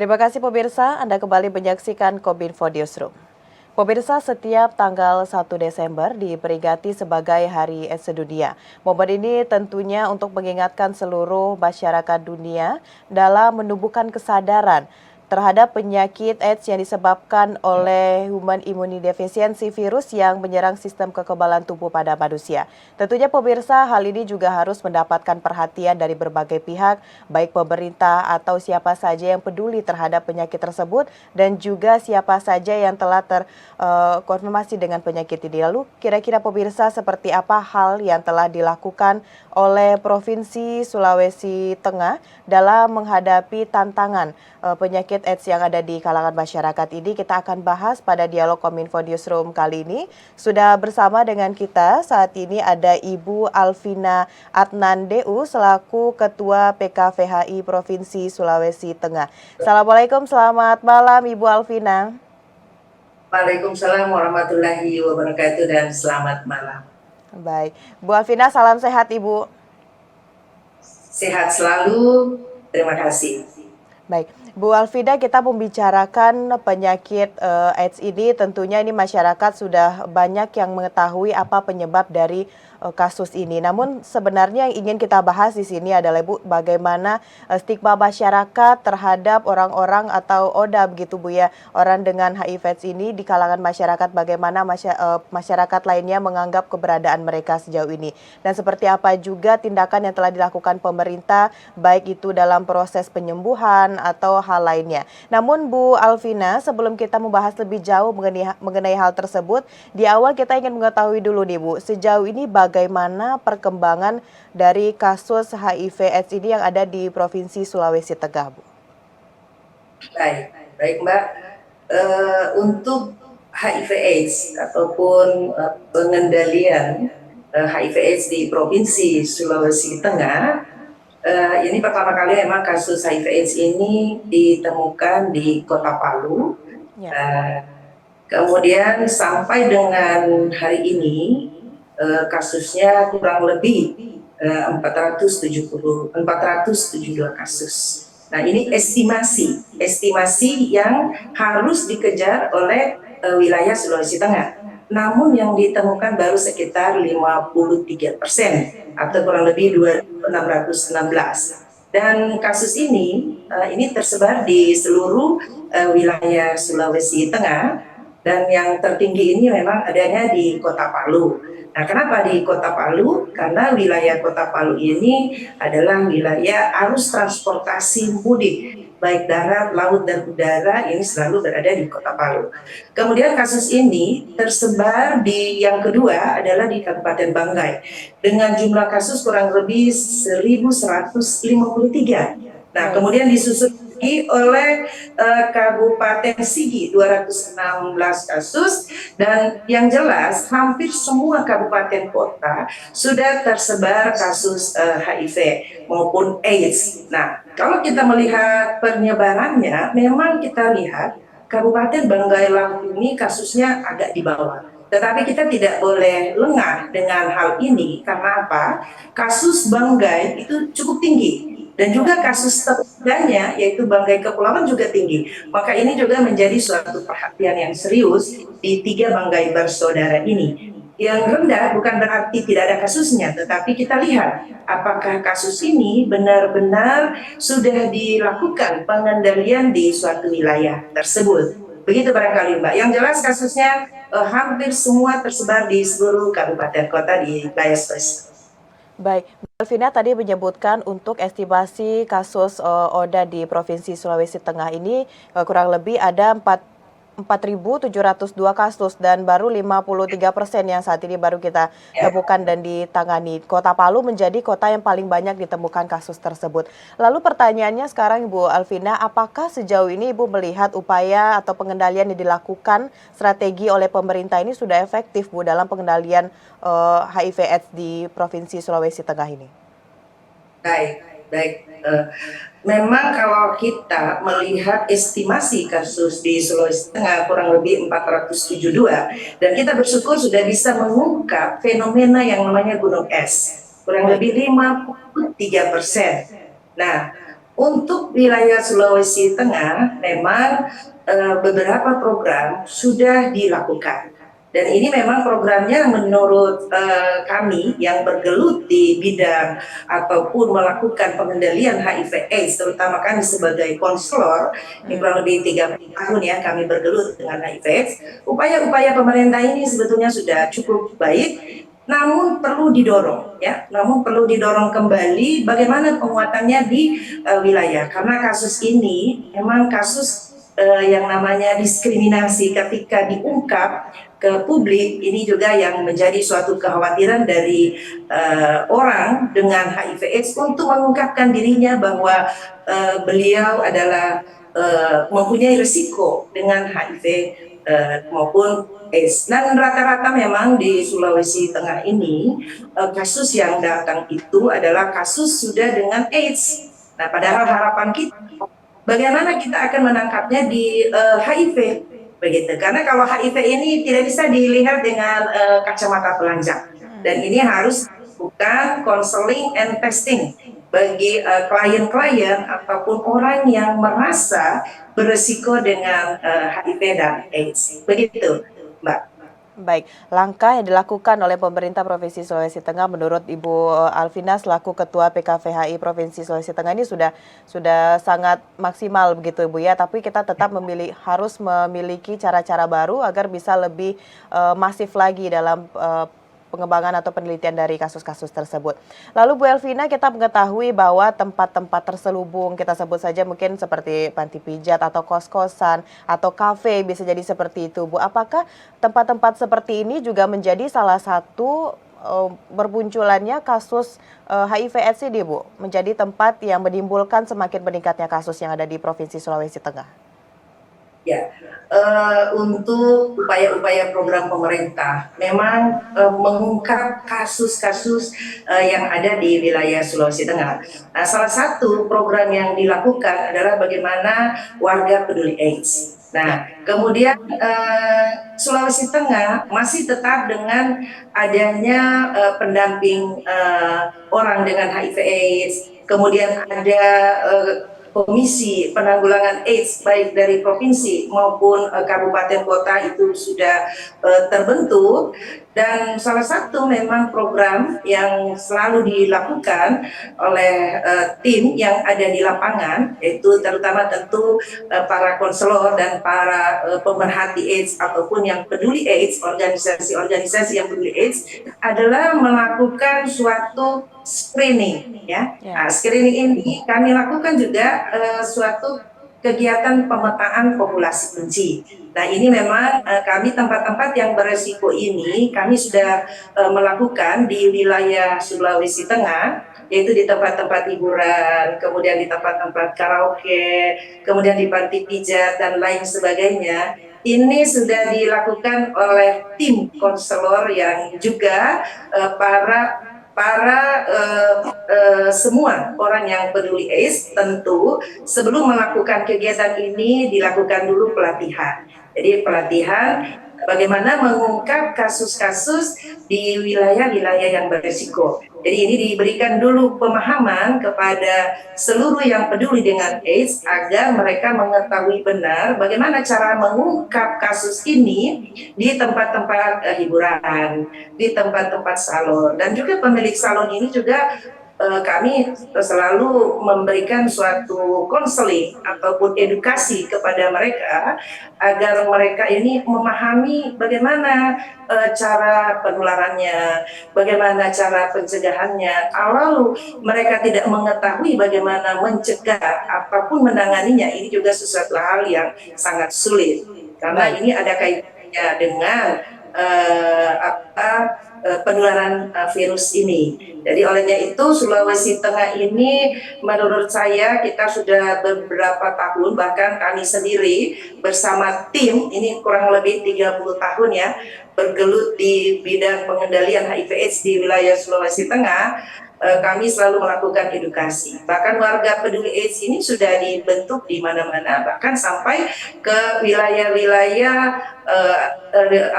Terima kasih pemirsa, Anda kembali menyaksikan Kominfo Newsroom. Pemirsa, setiap tanggal 1 Desember diperingati sebagai Hari AIDS Sedunia. Momen ini tentunya untuk mengingatkan seluruh masyarakat dunia dalam menumbuhkan kesadaran terhadap penyakit AIDS yang disebabkan oleh human immunodeficiency virus yang menyerang sistem kekebalan tubuh pada manusia. Tentunya pemirsa, hal ini juga harus mendapatkan perhatian dari berbagai pihak, baik pemerintah atau siapa saja yang peduli terhadap penyakit tersebut dan juga siapa saja yang telah terkonfirmasi dengan penyakit ini. Lalu kira-kira pemirsa, seperti apa hal yang telah dilakukan oleh Provinsi Sulawesi Tengah dalam menghadapi tantangan penyakit AIDS yang ada di kalangan masyarakat ini? Kita akan bahas pada dialog Kominfo Newsroom kali ini. Sudah bersama dengan kita saat ini ada Ibu Alvina Adnandeu selaku Ketua PKVHI Provinsi Sulawesi Tengah. Assalamualaikum, selamat malam Ibu Alvina. Waalaikumsalam warahmatullahi wabarakatuh dan selamat malam. Baik, Bu Alvina, salam sehat Ibu. Sehat selalu, terima kasih. Baik, Bu Alvina, kita membicarakan penyakit AIDS ini, tentunya ini masyarakat sudah banyak yang mengetahui apa penyebab dari kasus ini. Namun sebenarnya yang ingin kita bahas di sini adalah Bu, bagaimana stigma masyarakat terhadap orang-orang atau ODA begitu Bu ya, orang dengan HIV/AIDS ini di kalangan masyarakat, bagaimana masyarakat lainnya menganggap keberadaan mereka sejauh ini. Dan seperti apa juga tindakan yang telah dilakukan pemerintah, baik itu dalam proses penyembuhan atau hal lainnya. Namun Bu Alvina, sebelum kita membahas lebih jauh mengenai hal tersebut, di awal kita ingin mengetahui dulu nih Bu, sejauh ini bagaimana perkembangan dari kasus HIV/AIDS ini yang ada di Provinsi Sulawesi Tengah, Bu? Baik Mbak. Untuk HIV/AIDS ataupun pengendalian HIV/AIDS di Provinsi Sulawesi Tengah, ini pertama kali memang kasus HIV/AIDS ini ditemukan di Kota Palu. Ya. Kemudian sampai dengan hari ini kasusnya kurang lebih 472 kasus. Nah, ini estimasi yang harus dikejar oleh wilayah Sulawesi Tengah. Namun yang ditemukan baru sekitar 53% atau kurang lebih 2.616. Dan kasus ini tersebar di seluruh wilayah Sulawesi Tengah, dan yang tertinggi ini memang adanya di Kota Palu. Nah, kenapa di Kota Palu? Karena wilayah Kota Palu ini adalah wilayah arus transportasi mudik, baik darat, laut, dan udara, ini selalu berada di Kota Palu. Kemudian kasus ini tersebar di yang kedua adalah di Kabupaten Banggai, dengan jumlah kasus kurang lebih 1.153. Nah, kemudian disusul oleh Kabupaten Sigi 216 kasus, dan yang jelas hampir semua kabupaten kota sudah tersebar kasus HIV maupun AIDS. Nah, kalau kita melihat penyebarannya, memang kita lihat Kabupaten Banggai Laut ini kasusnya agak di bawah. Tetapi kita tidak boleh lengah dengan hal ini, karena apa? Kasus Banggai itu cukup tinggi. Dan juga kasus tetangganya yaitu Banggai Kepulauan juga tinggi. Maka ini juga menjadi suatu perhatian yang serius di 3 Banggai bersaudara ini. Yang rendah bukan berarti tidak ada kasusnya, tetapi kita lihat apakah kasus ini benar-benar sudah dilakukan pengendalian di suatu wilayah tersebut. Begitu barangkali Mbak. Yang jelas kasusnya hampir semua tersebar di seluruh kabupaten kota di wilayah Sulawesi. Baik, Alvina tadi menyebutkan untuk estimasi kasus ODA di Provinsi Sulawesi Tengah ini kurang lebih ada 4.702 kasus dan baru 53% yang saat ini baru kita temukan dan ditangani. Kota Palu menjadi kota yang paling banyak ditemukan kasus tersebut. Lalu pertanyaannya sekarang Ibu Alvina, apakah sejauh ini Ibu melihat upaya atau pengendalian yang dilakukan strategi oleh pemerintah ini sudah efektif Bu dalam pengendalian HIV/AIDS di Provinsi Sulawesi Tengah ini? Baik. Memang kalau kita melihat estimasi kasus di Sulawesi Tengah kurang lebih 472, dan kita bersyukur sudah bisa mengungkap fenomena yang namanya gunung es, kurang lebih 53%. Nah, Untuk wilayah Sulawesi Tengah, memang beberapa program sudah dilakukan. Dan ini memang programnya menurut kami yang bergelut di bidang ataupun melakukan pengendalian HIV/AIDS, terutama kami sebagai konselor, ini kurang lebih 30 tahun ya kami bergelut dengan HIV/AIDS. Upaya-upaya pemerintah ini sebetulnya sudah cukup baik, namun perlu didorong ya, namun perlu didorong kembali bagaimana penguatannya di wilayah, karena kasus ini memang kasus yang namanya diskriminasi ketika diungkap ke publik, ini juga yang menjadi suatu kekhawatiran dari orang dengan HIV/AIDS untuk mengungkapkan dirinya bahwa beliau adalah mempunyai risiko dengan HIV maupun AIDS. Dan rata-rata memang di Sulawesi Tengah ini kasus yang datang itu adalah kasus sudah dengan AIDS. Nah, padahal harapan kita bagaimana kita akan menangkapnya di HIV begitu. Karena kalau HIV ini tidak bisa dilihat dengan kacamata telanjang. Dan ini harus bukan counseling and testing bagi klien-klien ataupun orang yang merasa beresiko dengan HIV dan AIDS. Begitu, Mbak. Baik, langkah yang dilakukan oleh pemerintah Provinsi Sulawesi Tengah menurut Ibu Alvina selaku Ketua PKVHI Provinsi Sulawesi Tengah ini sudah sangat maksimal begitu Ibu ya, tapi kita tetap harus memiliki cara-cara baru agar bisa lebih masif lagi dalam pengembangan atau penelitian dari kasus-kasus tersebut. Lalu Bu Elvina, kita mengetahui bahwa tempat-tempat terselubung, kita sebut saja mungkin seperti panti pijat atau kos-kosan atau kafe bisa jadi seperti itu Bu. Apakah tempat-tempat seperti ini juga menjadi salah satu bermunculannya kasus HIV/AIDS ini Bu? Menjadi tempat yang menimbulkan semakin meningkatnya kasus yang ada di Provinsi Sulawesi Tengah? Ya, untuk upaya-upaya program pemerintah memang mengungkap kasus-kasus yang ada di wilayah Sulawesi Tengah. Nah, salah satu program yang dilakukan adalah bagaimana warga peduli AIDS. Nah, kemudian Sulawesi Tengah masih tetap dengan adanya pendamping orang dengan HIV/AIDS, kemudian ada Komisi Penanggulangan AIDS baik dari provinsi maupun kabupaten kota itu sudah terbentuk, dan salah satu memang program yang selalu dilakukan oleh tim yang ada di lapangan, yaitu terutama tentu para konselor dan para pemerhati AIDS ataupun yang peduli AIDS, organisasi-organisasi yang peduli AIDS, adalah melakukan suatu screening ya. Nah, screening ini kami lakukan juga suatu kegiatan pemetaan populasi kunci. Nah, ini memang kami tempat-tempat yang beresiko ini kami sudah melakukan di wilayah Sulawesi Tengah, yaitu di tempat-tempat hiburan, kemudian di tempat-tempat karaoke, kemudian di panti pijat dan lain sebagainya. Ini sudah dilakukan oleh tim konselor yang juga semua orang yang peduli AIDS tentu sebelum melakukan kegiatan ini dilakukan dulu pelatihan. Jadi pelatihan bagaimana mengungkap kasus-kasus di wilayah-wilayah yang berisiko. Jadi ini diberikan dulu pemahaman kepada seluruh yang peduli dengan AIDS agar mereka mengetahui benar bagaimana cara mengungkap kasus ini di tempat-tempat hiburan, di tempat-tempat salon, dan juga pemilik salon ini juga kami selalu memberikan suatu konseling ataupun edukasi kepada mereka agar mereka ini memahami bagaimana cara penularannya, bagaimana cara pencegahannya. Kalau mereka tidak mengetahui bagaimana mencegah ataupun menanganinya, ini juga sesuatu hal yang sangat sulit karena ini ada kaitannya dengan penularan virus ini. Jadi olehnya itu Sulawesi Tengah ini menurut saya kita sudah beberapa tahun, bahkan kami sendiri bersama tim ini kurang lebih 30 tahun ya bergelut di bidang pengendalian HIV/AIDS di wilayah Sulawesi Tengah. Kami selalu melakukan edukasi. Bahkan warga peduli AIDS ini sudah dibentuk di mana-mana, bahkan sampai ke wilayah-wilayah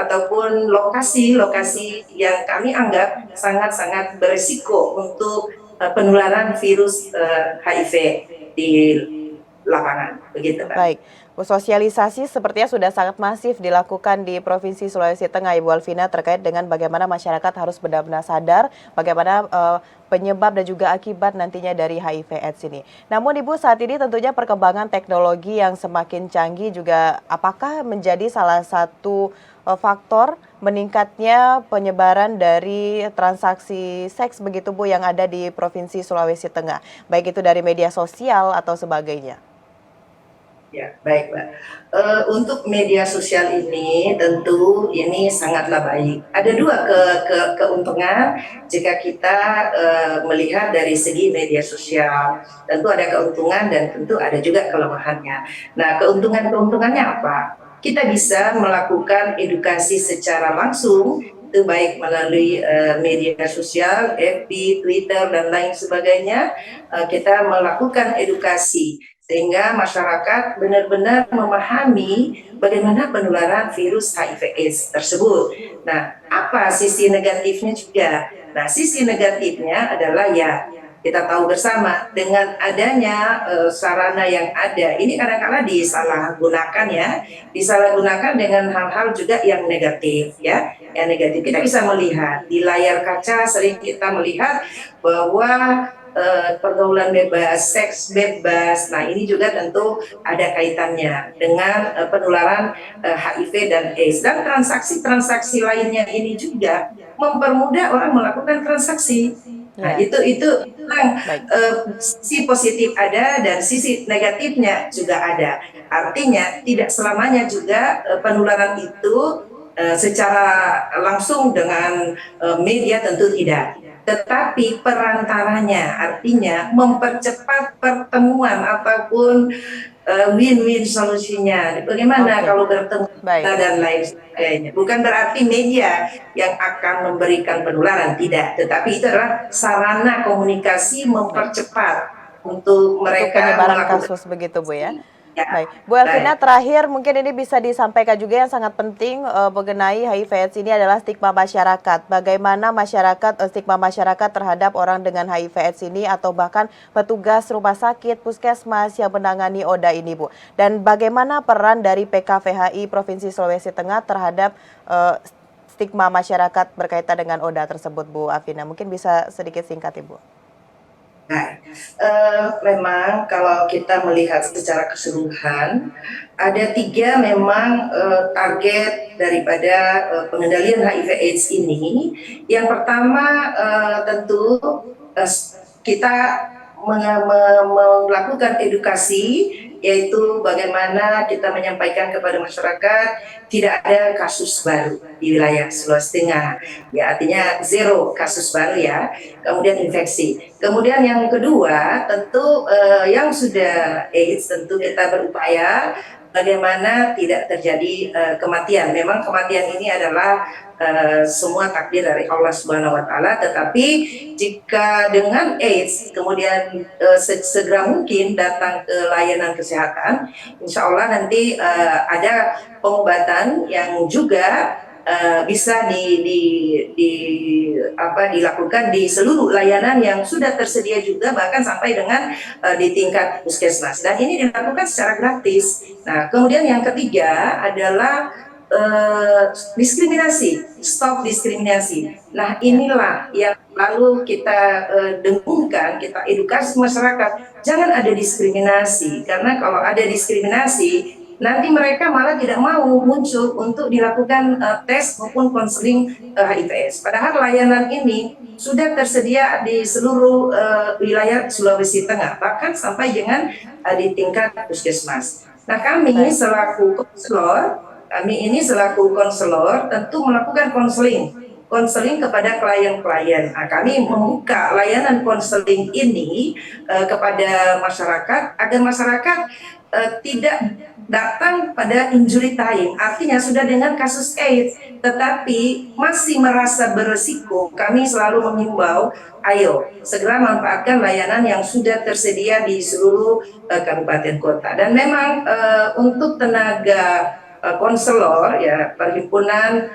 ataupun lokasi-lokasi yang kami anggap sangat-sangat berisiko untuk penularan virus HIV di lapangan, begitu Pak. Baik, Bu, sosialisasi sepertinya sudah sangat masif dilakukan di Provinsi Sulawesi Tengah, Ibu Alvina, terkait dengan bagaimana masyarakat harus benar-benar sadar bagaimana penyebab dan juga akibat nantinya dari HIV/AIDS ini. Namun Ibu, saat ini tentunya perkembangan teknologi yang semakin canggih juga apakah menjadi salah satu faktor meningkatnya penyebaran dari transaksi seks begitu Bu yang ada di Provinsi Sulawesi Tengah, baik itu dari media sosial atau sebagainya? Ya, baik, Mbak. Untuk media sosial ini tentu ini sangatlah baik. Ada dua keuntungan jika kita melihat dari segi media sosial. Tentu ada keuntungan dan tentu ada juga kelemahannya. Nah, keuntungannya apa? Kita bisa melakukan edukasi secara langsung, itu baik melalui media sosial, FB, Twitter, dan lain sebagainya. Kita melakukan edukasi sehingga masyarakat benar-benar memahami bagaimana penularan virus HIV/AIDS tersebut. Nah, apa sisi negatifnya juga? Nah, sisi negatifnya adalah ya kita tahu bersama dengan adanya sarana yang ada ini kadang-kala disalahgunakan ya, disalahgunakan dengan hal-hal juga yang negatif ya, yang negatif. Kita bisa melihat di layar kaca sering kita melihat bahwa pergaulan bebas, seks bebas. Nah, ini juga tentu ada kaitannya dengan penularan HIV dan AIDS dan transaksi-transaksi lainnya ini juga mempermudah orang melakukan transaksi. Nah, Ya, itu memang baik. sisi positif ada dan sisi negatifnya juga ada. Artinya tidak selamanya juga penularan itu secara langsung dengan media tentu tidak. Tetapi perantaranya artinya mempercepat pertemuan ataupun win-win solusinya. Bagaimana Oke, kalau bertemu baik. dan lain sebagainya. Bukan berarti media yang akan memberikan penularan, tidak. Tetapi itu adalah sarana komunikasi Baik. mempercepat untuk Untuk mereka penyebaran melakukan. kasus begitu Bu ya? Ya, Baik, Bu Elvina, baik. terakhir mungkin ini bisa disampaikan juga yang sangat penting mengenai HIV/AIDS ini adalah stigma masyarakat. Bagaimana stigma masyarakat terhadap orang dengan HIV/AIDS ini atau bahkan petugas rumah sakit, puskesmas yang menangani ODA ini, Bu. Dan bagaimana peran dari PKVHI Provinsi Sulawesi Tengah terhadap stigma masyarakat berkaitan dengan ODA tersebut, Bu Alvina. Mungkin bisa sedikit singkat, Ibu. Nah, memang kalau kita melihat secara keseluruhan, ada tiga memang target daripada pengendalian HIV/AIDS ini. Yang pertama tentu kita melakukan edukasi, yaitu bagaimana kita menyampaikan kepada masyarakat tidak ada kasus baru di wilayah Sulawesi Tengah. Ya, artinya zero kasus baru ya. Kemudian infeksi. Kemudian yang kedua tentu yang sudah AIDS tentu kita berupaya bagaimana tidak terjadi kematian. Memang kematian ini adalah semua takdir dari Allah Subhanahu wa taala, tetapi jika dengan AIDS kemudian segera mungkin datang ke layanan kesehatan, insya Allah nanti ada pengobatan yang juga bisa dilakukan di seluruh layanan yang sudah tersedia juga, bahkan sampai dengan di tingkat puskesmas, dan ini dilakukan secara gratis. Nah, kemudian yang ketiga adalah diskriminasi, stop diskriminasi. Nah, inilah yang lalu kita dengungkan, kita edukasi masyarakat, jangan ada diskriminasi, karena kalau ada diskriminasi nanti mereka malah tidak mau muncul untuk dilakukan tes maupun konseling HIV/AIDS. Padahal layanan ini sudah tersedia di seluruh wilayah Sulawesi Tengah, bahkan sampai dengan di tingkat puskesmas. Nah, Baik. kami ini selaku konselor tentu melakukan konseling kepada klien-klien. Nah, kami membuka layanan konseling ini kepada masyarakat agar masyarakat tidak datang pada injury time, artinya sudah dengan kasus AIDS tetapi masih merasa beresiko. Kami selalu mengimbau, ayo segera manfaatkan layanan yang sudah tersedia di seluruh kabupaten kota. Dan memang untuk tenaga konselor ya, perhimpunan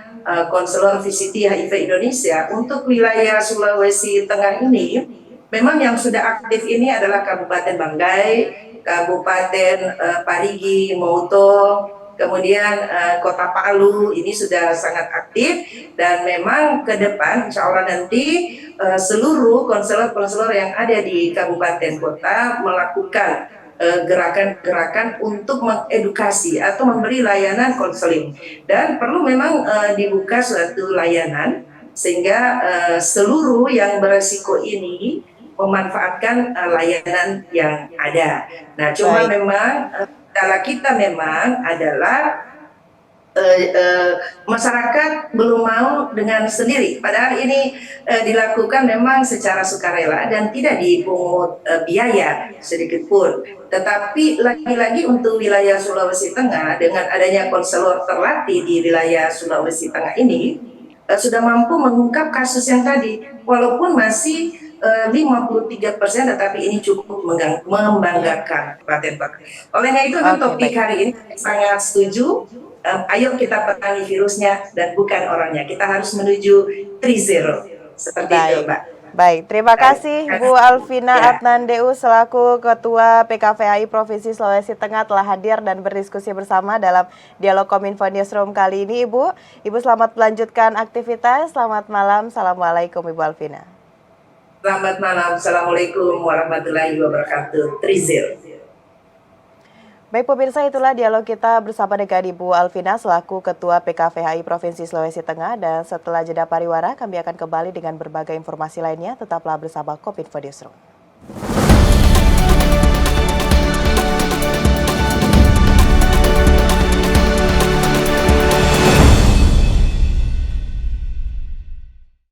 konselor VCT HIV Indonesia untuk wilayah Sulawesi Tengah ini memang yang sudah aktif ini adalah Kabupaten Banggai, Kabupaten Parigi, Mouto, kemudian Kota Palu ini sudah sangat aktif, dan memang ke depan insya Allah nanti seluruh konselor-konselor yang ada di kabupaten kota melakukan gerakan-gerakan untuk mengedukasi atau memberi layanan konseling, dan perlu memang dibuka suatu layanan sehingga seluruh yang beresiko ini memanfaatkan layanan yang ada. Nah, cuma Baik. memang kendala kita memang adalah masyarakat belum mau dengan sendiri. Padahal ini dilakukan memang secara sukarela dan tidak dipungut biaya sedikit pun. Tetapi lagi-lagi untuk wilayah Sulawesi Tengah, dengan adanya konselor terlatih di wilayah Sulawesi Tengah ini, sudah mampu mengungkap kasus yang tadi, walaupun masih 53%, tetapi ini cukup membanggakan Pak. Olehnya itu untuk Oke, topik baik. hari ini sangat setuju. Ayo kita perangi virusnya dan bukan orangnya. Kita harus menuju 3-0 seperti itu, Baik. Mbak. Baik, terima kasih Bu Alvina Ya, Adnandeu selaku Ketua PKVHI Provinsi Sulawesi Tengah telah hadir dan berdiskusi bersama dalam dialog Kominfo Newsroom kali ini, Ibu. Ibu selamat melanjutkan aktivitas. Selamat malam. Assalamualaikum, Ibu Alvina. selamat malam. Assalamualaikum warahmatullahi wabarakatuh. 3-0. Baik pemirsa, itulah dialog kita bersama dengan Ibu Alvina selaku Ketua PKVHI Provinsi Sulawesi Tengah, dan setelah jeda pariwara kami akan kembali dengan berbagai informasi lainnya. Tetaplah bersama Kominfo Newsroom.